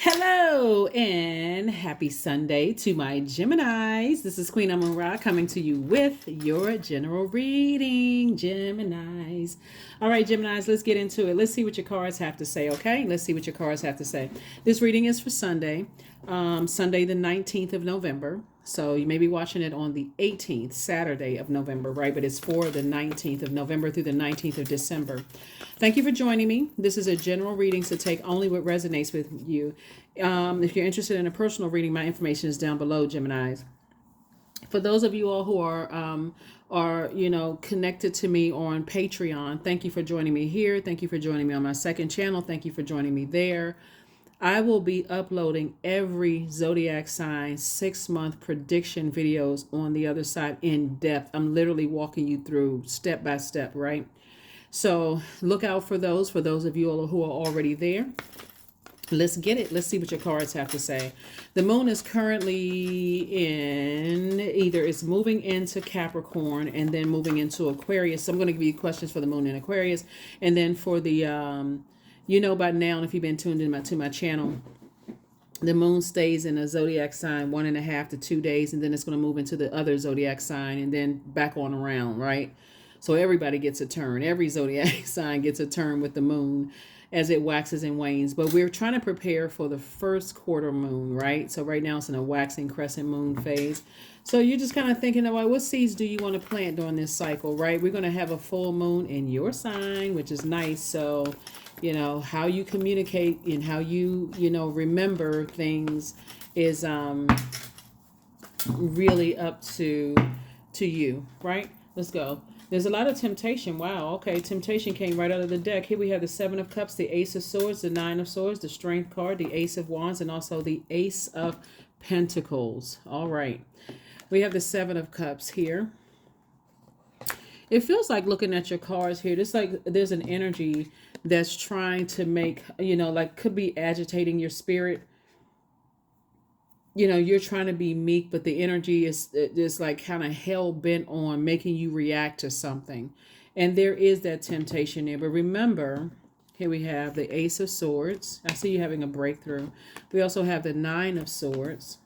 Hello and happy Sunday to my Geminis. This is Queen Amun Ra coming to you with your general reading, Geminis. All right, Geminis, let's get into it. Let's see what your cards have to say, okay? Let's see what your cards have to say. This reading is for Sunday, Sunday the 19th of November. So you may be watching it on the 18th, Saturday of November, right? But it's for the 19th of November through the 19th of December. Thank you for joining me. This is a general reading, so take only what resonates with you. If you're interested in a personal reading, my information is down below, Geminis. For those of you all who are connected to me on Patreon, thank you for joining me here. Thank you for joining me on my second channel. Thank you for joining me there. I will be uploading every zodiac sign 6-month prediction videos on the other side in depth. I'm literally walking you through step by step, right? So look out for those of you all who are already there. Let's get it. Let's see what your cards have to say. The moon is currently in it's moving into Capricorn and then moving into Aquarius. So I'm going to give you questions for the moon in Aquarius. And then for the, by now, if you've been tuned in to my channel, the moon stays in a zodiac sign 1.5 to 2 days. And then it's going to move into the other zodiac sign and then back on around, right? So everybody gets a turn. Every zodiac sign gets a turn with the moon as it waxes and wanes. But we're trying to prepare for the first quarter moon, right? So right now it's in a waxing crescent moon phase. So you're just kind of thinking about what seeds do you want to plant during this cycle, right? We're going to have a full moon in your sign, which is nice. So, how you communicate and how you, remember things is really up to you, right? Let's go. There's a lot of temptation. Wow. Okay. Temptation came right out of the deck. Here we have the 7 of Cups, the Ace of Swords, the 9 of Swords, the Strength card, the Ace of Wands, and also the Ace of Pentacles. All right. We have the 7 of Cups here. It feels like looking at your cards here, it's like there's an energy that's trying to make, could be agitating your spirit. You're trying to be meek, but the energy is like kind of hell bent on making you react to something. And there is that temptation there. But remember, here we have the Ace of Swords. I see you having a breakthrough. We also have the 9 of Swords,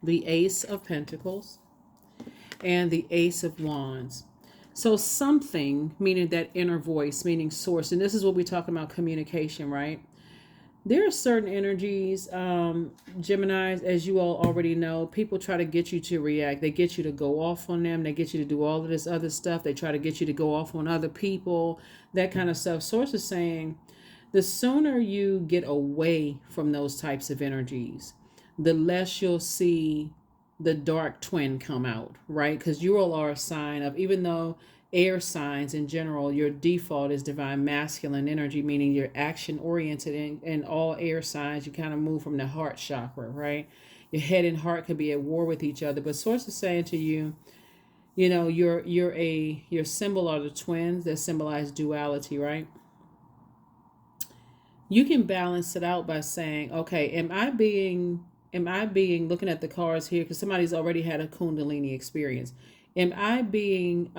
the Ace of Pentacles, and the Ace of Wands. So something, meaning that inner voice, meaning source. And this is what we talk about, communication, right? There are certain energies, Geminis, as you all already know, people try to get you to react. They get you to go off on them. They get you to do all of this other stuff. They try to get you to go off on other people, that kind of stuff. Source is saying the sooner you get away from those types of energies, the less you'll see the dark twin come out, right? Because you all are a sign of, even though air signs in general, your default is divine masculine energy, meaning you're action oriented. In all air signs, you kind of move from the heart chakra, right? Your head and heart could be at war with each other. But source is saying to you, your symbol are the twins that symbolize duality, right? You can balance it out by saying, okay, am I being looking at the cards here, because somebody's already had a Kundalini experience. Am I being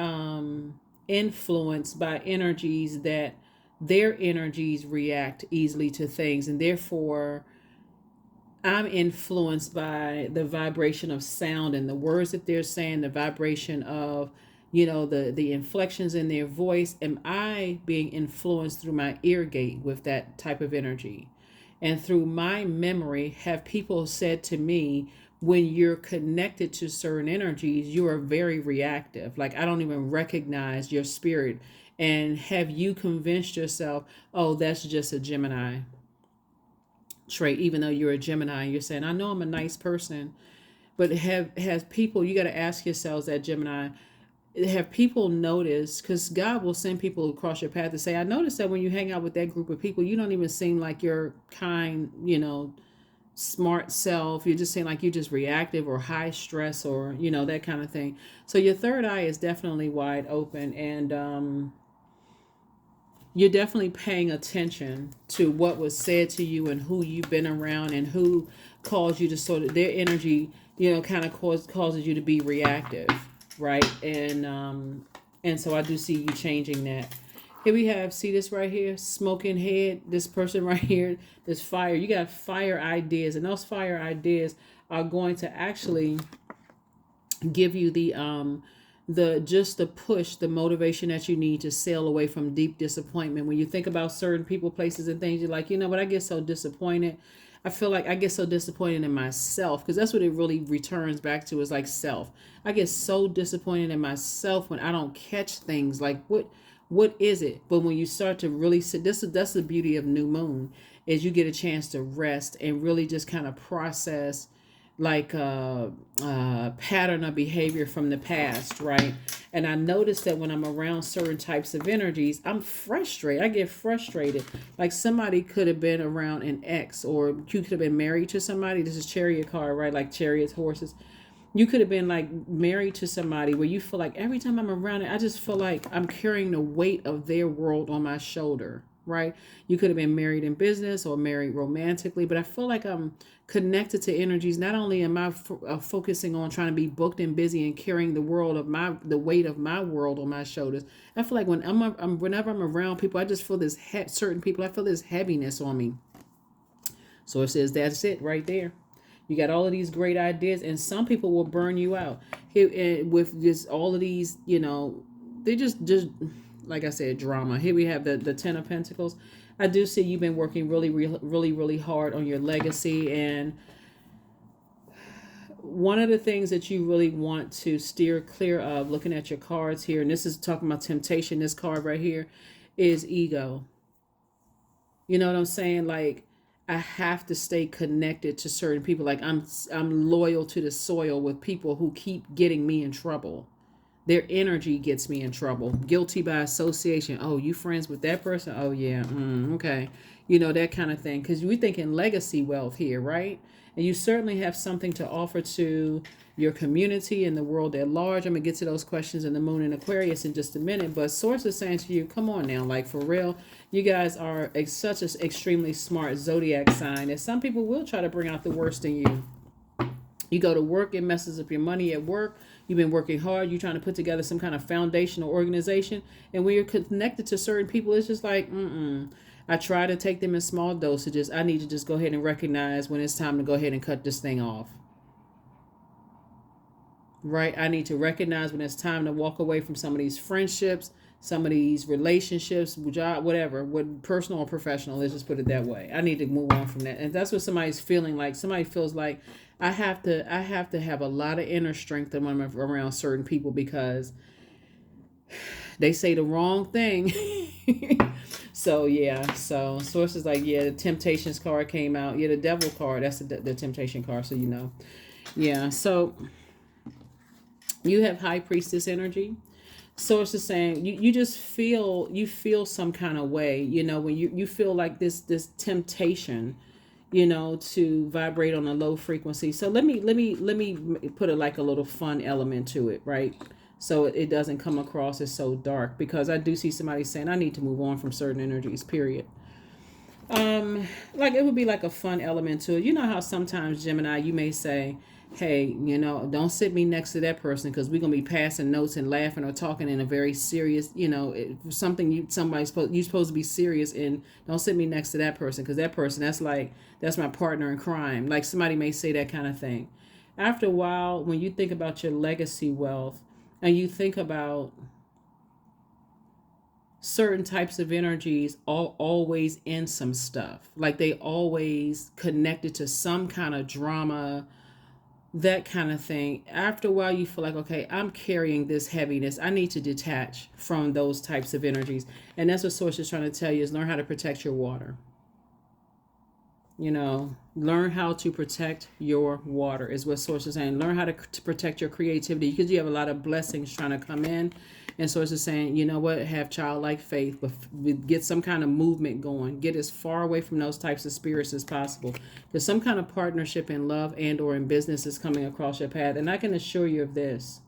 influenced by energies that their energies react easily to things, and therefore I'm influenced by the vibration of sound and the words that they're saying, the vibration of, the inflections in their voice. Am I being influenced through my ear gate with that type of energy? And through my memory, have people said to me, when you're connected to certain energies, you are very reactive. Like, I don't even recognize your spirit. And have you convinced yourself, oh, that's just a Gemini trait, even though you're a Gemini, you're saying, I know I'm a nice person. But has people, you got to ask yourselves that, Gemini, have people noticed, because God will send people across your path to say, I noticed that when you hang out with that group of people, you don't even seem like your kind, smart self. You're just saying like you're just reactive or high stress or, that kind of thing. So your third eye is definitely wide open, and you're definitely paying attention to what was said to you and who you've been around and who caused you to sort of, their energy, kind of causes you to be reactive. Right. And so I do see you changing that. Here we have, see this right here, smoking head, this person right here, this fire. You got fire ideas, and those fire ideas are going to actually give you the just the push, the motivation that you need to sail away from deep disappointment. When you think about certain people, places, and things, you're like, you know what, I get so disappointed. I feel like I get so disappointed in myself, because that's what it really returns back to, is like self. I get so disappointed in myself when I don't catch things. Like, what is it? But when you start to really sit, that's the beauty of new moon, is you get a chance to rest and really just kind of process, like a pattern of behavior from the past, right? And I notice that when I'm around certain types of energies, I'm frustrated. I get frustrated. Like, somebody could have been around an ex, or you could have been married to somebody. This is chariot card, right? Like chariots, horses. You could have been like married to somebody where you feel like every time I'm around it, I just feel like I'm carrying the weight of their world on my shoulder, right? You could have been married in business or married romantically, but I feel like I'm connected to energies. Not only am I focusing on trying to be booked and busy and carrying the weight of my world on my shoulders. I feel like whenever I'm around people, I just feel this certain people. I feel this heaviness on me. So it says that's it right there. You got all of these great ideas, and some people will burn you out here with just all of these. They just like I said, drama. Here we have the Ten of Pentacles. I do see you've been working really, really, really, really hard on your legacy, and one of the things that you really want to steer clear of, looking at your cards here, and this is talking about temptation. This card right here is ego. You know what I'm saying? Like, I have to stay connected to certain people. Like, I'm loyal to the soil with people who keep getting me in trouble. Their energy gets me in trouble. Guilty by association. Oh, you friends with that person? Oh, yeah. Okay. That kind of thing. Because we're thinking legacy wealth here, right? And you certainly have something to offer to your community and the world at large. I'm going to get to those questions in the moon and Aquarius in just a minute. But Source is saying to you, come on now, like, for real. You guys are such an extremely smart zodiac sign that some people will try to bring out the worst in you. You go to work, it messes up your money at work. You've been working hard. You're trying to put together some kind of foundational organization. And when you're connected to certain people, it's just like, I try to take them in small dosages. I need to just go ahead and recognize when it's time to go ahead and cut this thing off. Right? I need to recognize when it's time to walk away from some of these friendships, some of these relationships, job, whatever, what personal or professional, let's just put it that way. I need to move on from that. And that's what somebody's feeling like. Somebody feels like I have to have a lot of inner strength when I'm around certain people, because they say the wrong thing. So yeah, so Source is like, yeah, the Temptations card came out. Yeah, the Devil card, that's the Temptation card, so Yeah, so you have High Priestess energy. Source is saying you just feel some kind of way, when you feel like this temptation, to vibrate on a low frequency. So let me put like a little fun element to it, right? So it doesn't come across as so dark, because I do see somebody saying I need to move on from certain energies, period. Like, it would be like a fun element to it. You know how sometimes, Gemini, you may say, hey, don't sit me next to that person, because we're gonna be passing notes and laughing or talking in a very serious, something you're supposed to be serious in. Don't sit me next to that person, because that person, that's my partner in crime. Like, somebody may say that kind of thing. After a while, when you think about your legacy wealth, and you think about certain types of energies always in some stuff, like they always connected to some kind of drama, that kind of thing. After a while, you feel like, okay, I'm carrying this heaviness. I need to detach from those types of energies. And that's what Source is trying to tell you, is learn how to protect your water. Learn how to protect your water is what Source is saying. Learn how to protect your creativity, because you have a lot of blessings trying to come in. And Source is saying, you know what, have childlike faith, but get some kind of movement going. Get as far away from those types of spirits as possible, because some kind of partnership in love and or in business is coming across your path. And I can assure you of this.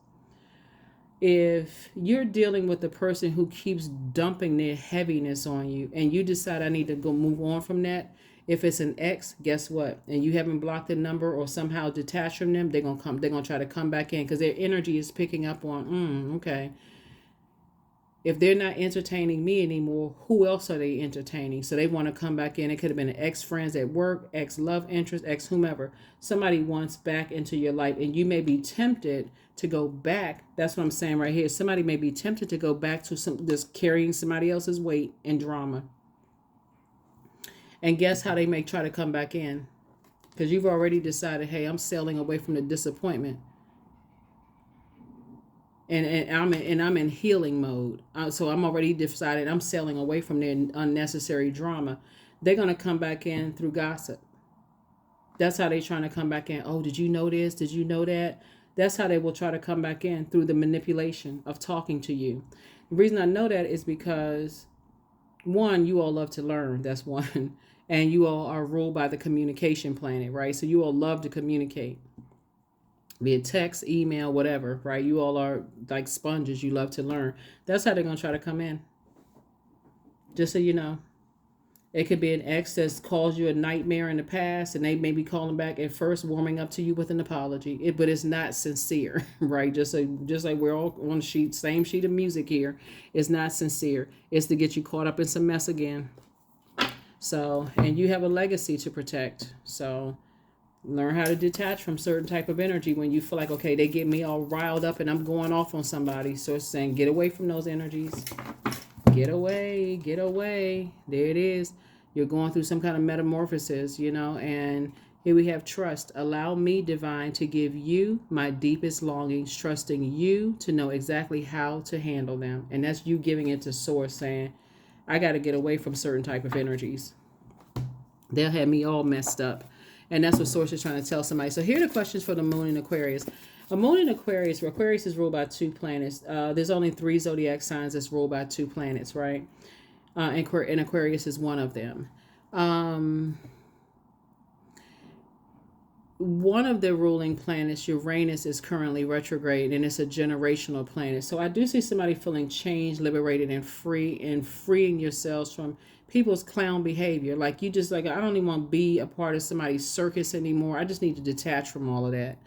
If you're dealing with a person who keeps dumping their heaviness on you, and you decide I need to go move on from that, if it's an ex, guess what? And you haven't blocked the number or somehow detached from them, they're gonna try to come back in, because their energy is picking up on, okay. If they're not entertaining me anymore, who else are they entertaining? So they want to come back in. It could have been ex-friends at work, ex-love interest, ex-whomever. Somebody wants back into your life, and you may be tempted to go back. That's what I'm saying right here. Somebody may be tempted to go back to just carrying somebody else's weight and drama. And guess how they may try to come back in? Because you've already decided, hey, I'm sailing away from the disappointment. And I'm in healing mode. So I'm already decided I'm sailing away from their unnecessary drama. They're going to come back in through gossip. That's how they're trying to come back in. Oh, did you know this? Did you know that? That's how they will try to come back in, through the manipulation of talking to you. The reason I know that is because, one, you all love to learn. That's one. And you all are ruled by the communication planet, right? So you all love to communicate. Via text, email, whatever, right? You all are like sponges. You love to learn. That's how they're going to try to come in. Just so you know. It could be an ex that's caused you a nightmare in the past, and they may be calling back at first, warming up to you with an apology. But it's not sincere, right? Just like we're all on same sheet of music here. It's not sincere. It's to get you caught up in some mess again. So, and you have a legacy to protect. So learn how to detach from certain type of energy when you feel like, okay, they get me all riled up and I'm going off on somebody. So it's saying, get away from those energies. Get away, get away. There it is. You're going through some kind of metamorphosis, and here we have trust. Allow me, divine, to give you my deepest longings, trusting you to know exactly how to handle them. And that's you giving it to source, saying, I got to get away from certain type of energies. They'll have me all messed up. And that's what source is trying to tell somebody. So here are the questions for the moon in Aquarius. A moon in Aquarius, where Aquarius is ruled by 2 planets. There's only 3 zodiac signs that's ruled by 2 planets, right? And Aquarius is one of them. One of the ruling planets, Uranus, is currently retrograde, and it's a generational planet. So I do see somebody feeling changed, liberated, and free, and freeing yourselves from people's clown behavior. Like you just like, I don't even want to be a part of somebody's circus anymore. I just need to detach from all of that.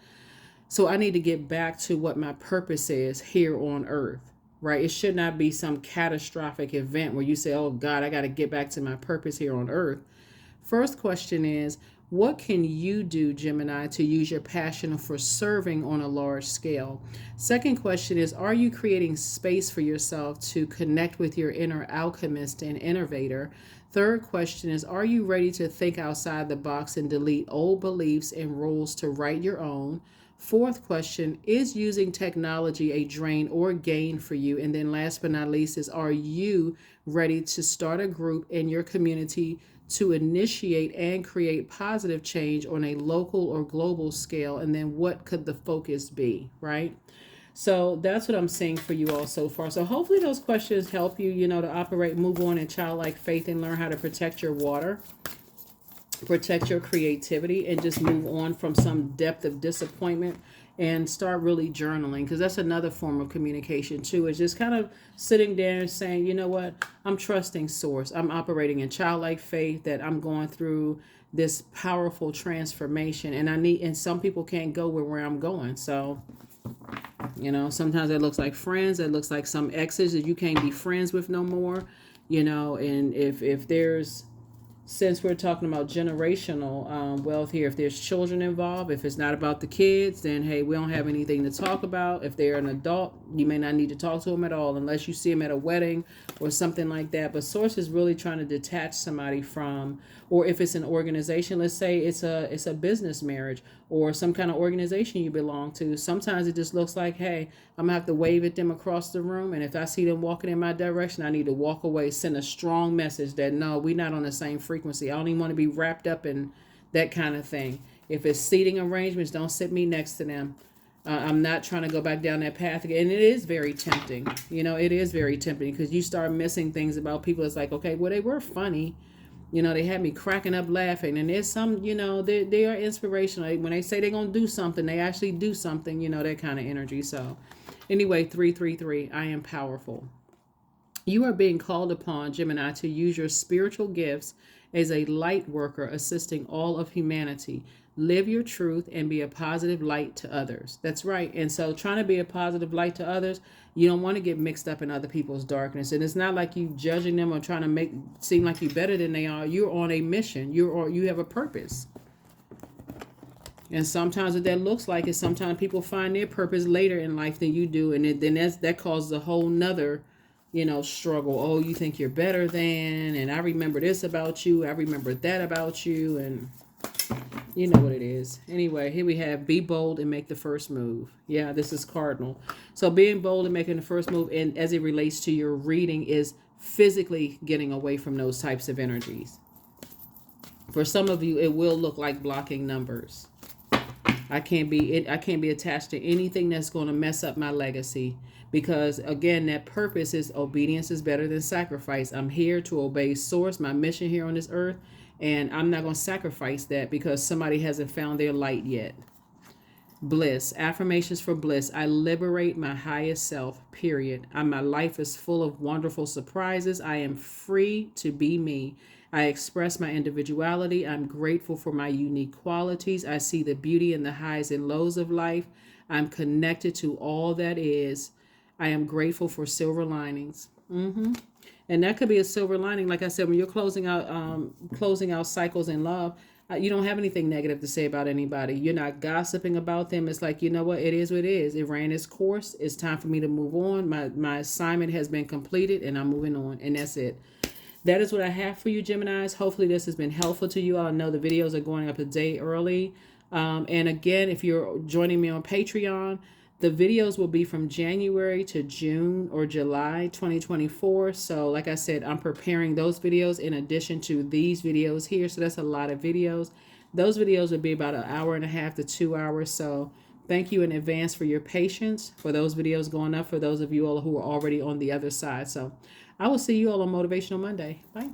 So I need to get back to what my purpose is here on earth, right? It should not be some catastrophic event where you say, oh God, I got to get back to my purpose here on earth. First question is, what can you do, Gemini, to use your passion for serving on a large scale? Second question is, are you creating space for yourself to connect with your inner alchemist and innovator? Third question is, are you ready to think outside the box and delete old beliefs and rules to write your own? Fourth question, is using technology a drain or gain for you? And then last but not least is, are you ready to start a group in your community to initiate and create positive change on a local or global scale? And then what could the focus be, right? So that's what I'm seeing for you all so far. So hopefully those questions help you, to operate, move on in childlike faith and learn how to protect your water, protect your creativity, and just move on from some depth of disappointment and start really journaling, because that's another form of communication too. Is just kind of sitting there and saying, you know what, I'm trusting source. I'm operating in childlike faith that I'm going through this powerful transformation, and some people can't go where I'm going. So, sometimes it looks like friends, it looks like some exes that you can't be friends with no more, and if there's, since we're talking about generational wealth here, if there's children involved, if it's not about the kids, then hey, we don't have anything to talk about. If they're an adult, you may not need to talk to them at all unless you see them at a wedding or something like that. But source is really trying to detach somebody from, or if it's an organization, let's say it's a business marriage or some kind of organization you belong to. Sometimes it just looks like, hey, I'm gonna have to wave at them across the room, and if I see them walking in my direction, I need to walk away, send a strong message that no, we're not on the same frequency. I don't even want to be wrapped up in that kind of thing. If it's seating arrangements, don't sit me next to them. I'm not trying to go back down that path again. And it is very tempting. It is very tempting because you start missing things about people. It's like, okay, well, they were funny. They had me cracking up laughing. And there's some, they are inspirational. When they say they're going to do something, they actually do something, that kind of energy. So anyway, 333, I am powerful. You are being called upon, Gemini, to use your spiritual gifts as a light worker assisting all of humanity. Live your truth and be a positive light to others. That's right. And so trying to be a positive light to others, you don't want to get mixed up in other people's darkness. And it's not like you judging them or trying to make seem like you're better than they are. You're on a mission. You have a purpose. And sometimes what that looks like is sometimes people find their purpose later in life than you do. And then that causes a whole nother, struggle. Oh, you think you're better than, and I remember this about you. I remember that about you. And you know what it is. Anyway, here we have be bold and make the first move. Yeah, this is cardinal. So being bold and making the first move, and as it relates to your reading, is physically getting away from those types of energies. For some of you, it will look like blocking numbers. I can't be attached to anything that's going to mess up my legacy, because again, that purpose is obedience is better than sacrifice. I'm here to obey source, my mission here on this earth, and I'm not going to sacrifice that because somebody hasn't found their light yet. Bliss, affirmations for bliss. I liberate my highest self, period. My life is full of wonderful surprises. I am free to be me. I express my individuality. I'm grateful for my unique qualities. I see the beauty in the highs and lows of life. I'm connected to all that is. I am grateful for silver linings. And that could be a silver lining. Like I said, when you're closing out cycles in love, you don't have anything negative to say about anybody. You're not gossiping about them. It's like, you know what? It is what it is. It ran its course. It's time for me to move on. My assignment has been completed and I'm moving on. And that's it. That is what I have for you, Geminis. Hopefully this has been helpful to you. I know the videos are going up a day early. And again, if you're joining me on Patreon, the videos will be from January to June or July 2024. So like I said, I'm preparing those videos in addition to these videos here. So that's a lot of videos. Those videos will be about 1.5 hours to 2 hours. So thank you in advance for your patience for those videos going up, for those of you all who are already on the other side. So I will see you all on Motivational Monday. Bye.